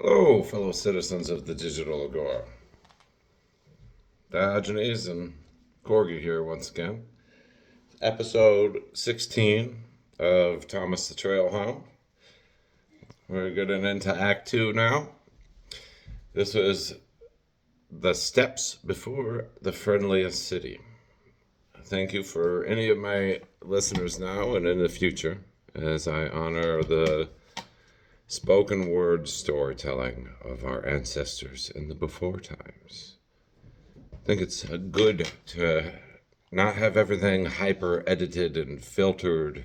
Hello, fellow citizens of the digital agora. Diogenes and Corgi here once again. Episode 16 of Thomas the Trailhound. We're getting into Act 2 now. This was the steps before the friendliest city. Thank you for any of my listeners now and in the future as I honor the spoken word storytelling of our ancestors in the before times. I think it's good to not have everything hyper edited and filtered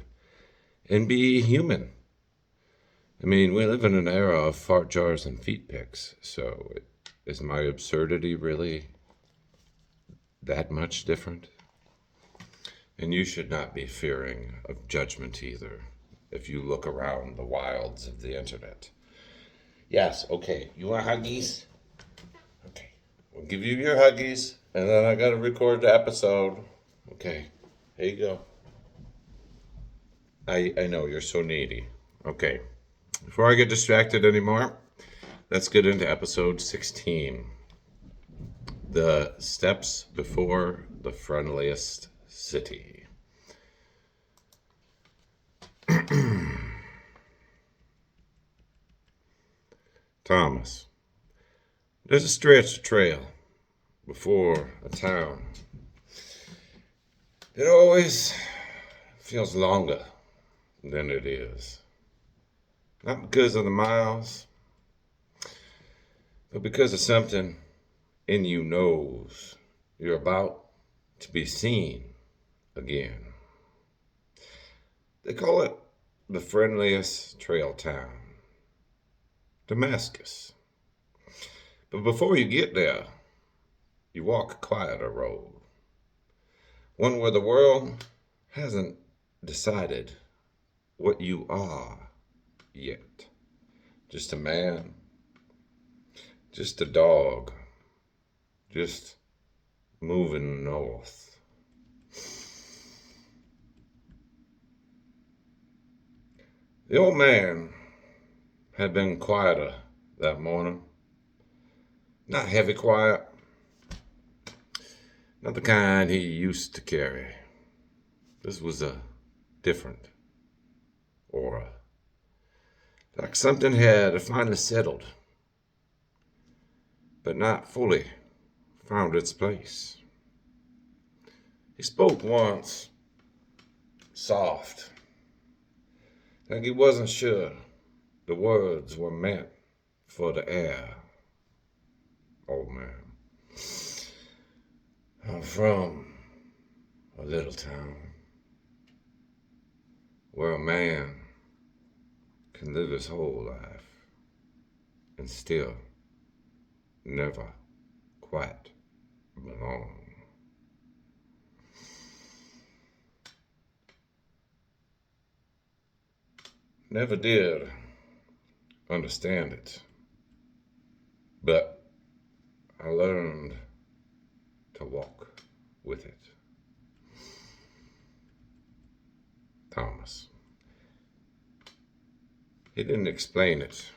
and be human. I mean, we live in an era of fart jars and feet pics, so is my absurdity really that much different? And you should not be fearing of judgment either if you look around the wilds of the internet. Yes, okay. You want huggies? Okay. We'll give you your huggies, and then I gotta record the episode. Okay. Here you go. I know, you're so needy. Okay. Before I get distracted anymore, let's get into episode 16. The steps before the friendliest city. Thomas. There's a stretch of trail before a town. It always feels longer than it is. Not because of the miles, but because of something in you knows you're about to be seen again. They call it the friendliest trail town, Damascus. But before you get there, you walk a quieter road. One where the world hasn't decided what you are yet. Just a man, just a dog, just moving north. The old man had been quieter that morning. Not heavy quiet, not the kind he used to carry. This was a different aura. Like something had finally settled, but not fully found its place. He spoke once, soft, like he wasn't sure the words were meant for the air. Old man. I'm from a little town where a man can live his whole life and still never quite belong. Never did understand it, but I learned to walk with it. Thomas. He didn't explain it.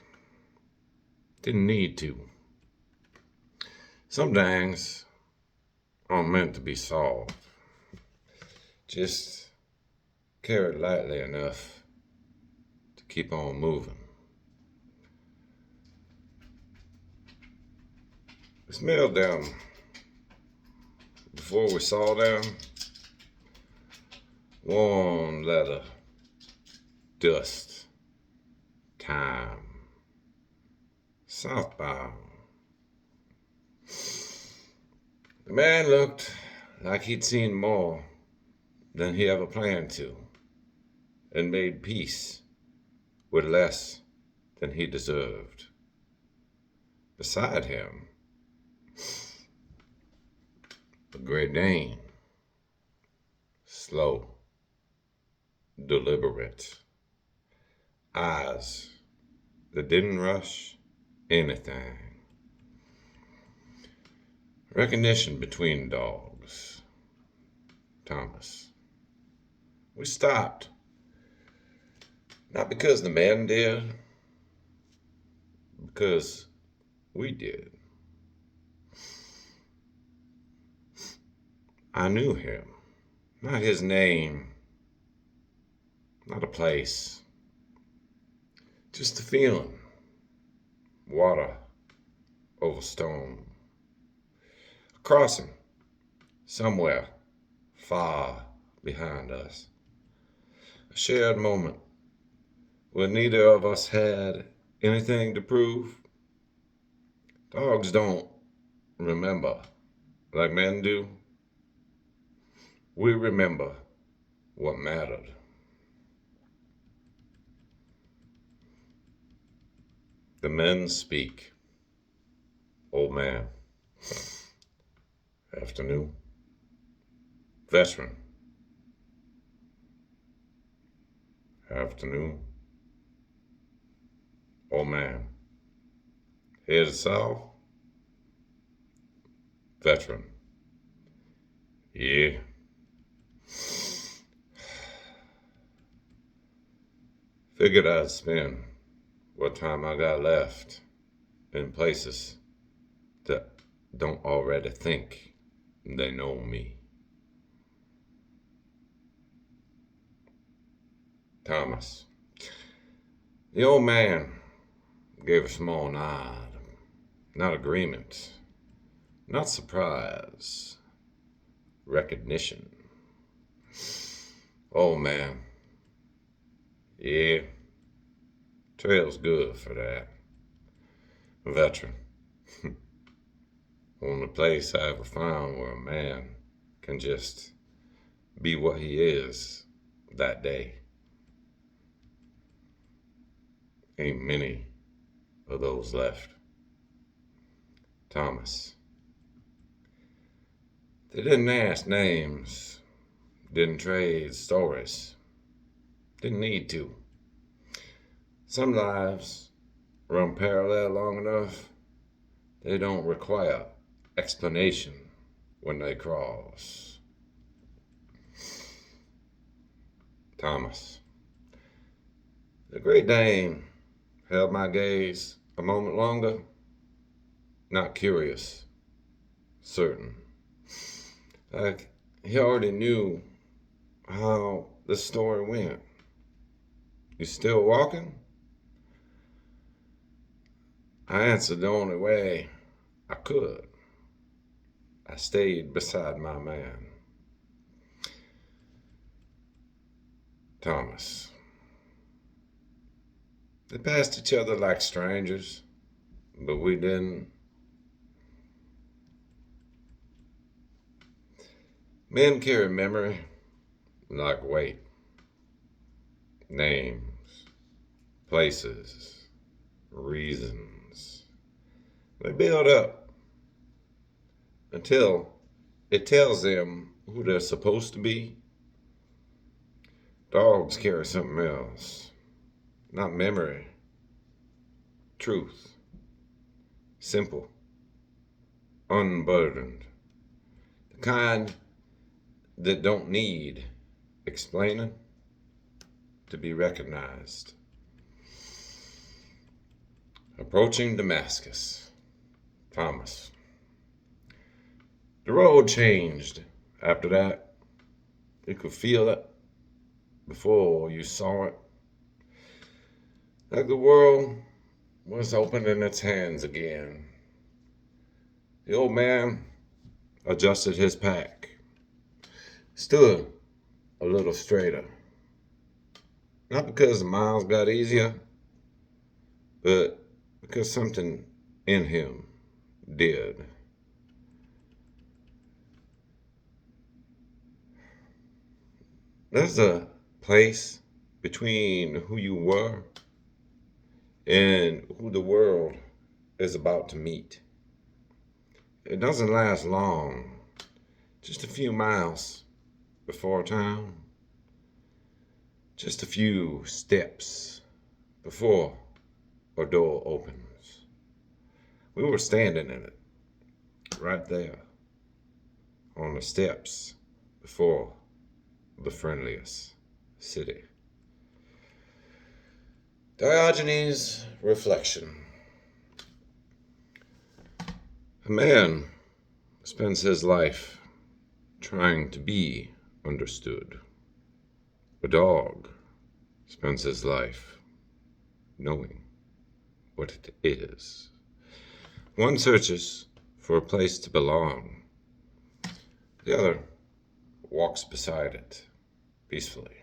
Didn't need to. Some things aren't meant to be solved. Just carried lightly enough to keep on moving. We smelled them before we saw them. Warm leather, dust, time, southbound. The man looked like he'd seen more than he ever planned to, and made peace with less than he deserved. Beside him, a Great Dane, slow, deliberate, eyes that didn't rush anything. Recognition between dogs. Thomas. We stopped. Not because the man did, because we did. I knew him, not his name, not a place, just a feeling. Water over stone. A crossing somewhere far behind us. A shared moment where neither of us had anything to prove. Dogs don't remember like men do. We remember what mattered. The men speak. Old man. Afternoon. Veteran. Afternoon. Old man. Head south. Veteran. Yeah. Figured I'd spend what time I got left in places that don't already think they know me. Thomas. The old man gave a small nod. Not agreement. Not surprise. Recognition. Old man. Yeah. Trail's good for that. Veteran. Only place I ever found where a man can just be what he is that day. Ain't many of those left. Thomas. They didn't ask names, didn't trade stories, didn't need to. Some lives run parallel long enough, they don't require explanation when they cross. Thomas. The Great Dane held my gaze a moment longer, not curious, certain. Like he already knew how the story went. You still walking? I answered the only way I could. I stayed beside my man. Thomas. They passed each other like strangers, but we didn't. Men carry memory like weight. Names, places, reasons. They build up until it tells them who they're supposed to be. Dogs carry something else. Not memory. Truth. Simple. Unburdened. The kind that don't need explaining to be recognized. Approaching Damascus. Thomas. The road changed after that. You could feel it before you saw it. Like the world was opening its hands again. The old man adjusted his pack, stood a little straighter. Not because the miles got easier, but because something in him did. There's a place between who you were and who the world is about to meet. It doesn't last long, just a few miles before town, just a few steps before a door opens. We were standing in it, right there, on the steps before the friendliest city. Diogenes Reflection. A man spends his life trying to be understood. A dog spends his life knowing what it is. One searches for a place to belong. The other walks beside it peacefully.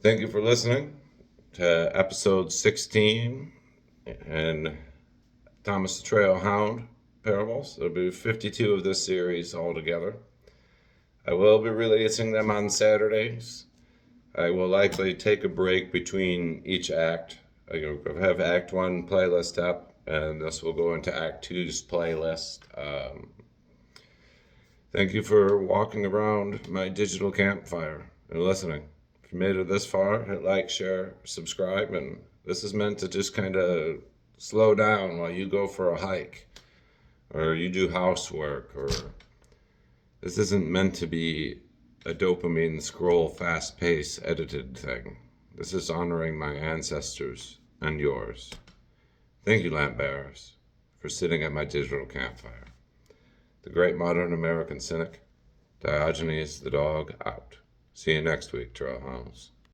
Thank you for listening to episode 16 and Thomas the Trailhound parables. There'll be 52 of this series altogether. I will be releasing them on Saturdays. I will likely take a break between each act. I have Act 1 playlist up, and this will go into Act 2's playlist. Thank you for walking around my digital campfire and listening. If you made it this far, hit like, share, subscribe, and this is meant to just kind of slow down while you go for a hike or you do housework, or this isn't meant to be a dopamine scroll fast-paced edited thing. This is honoring my ancestors and yours. Thank you, lamp bearers, for sitting at my digital campfire. The great modern American cynic, Diogenes the dog, out. See you next week, Trailhounds.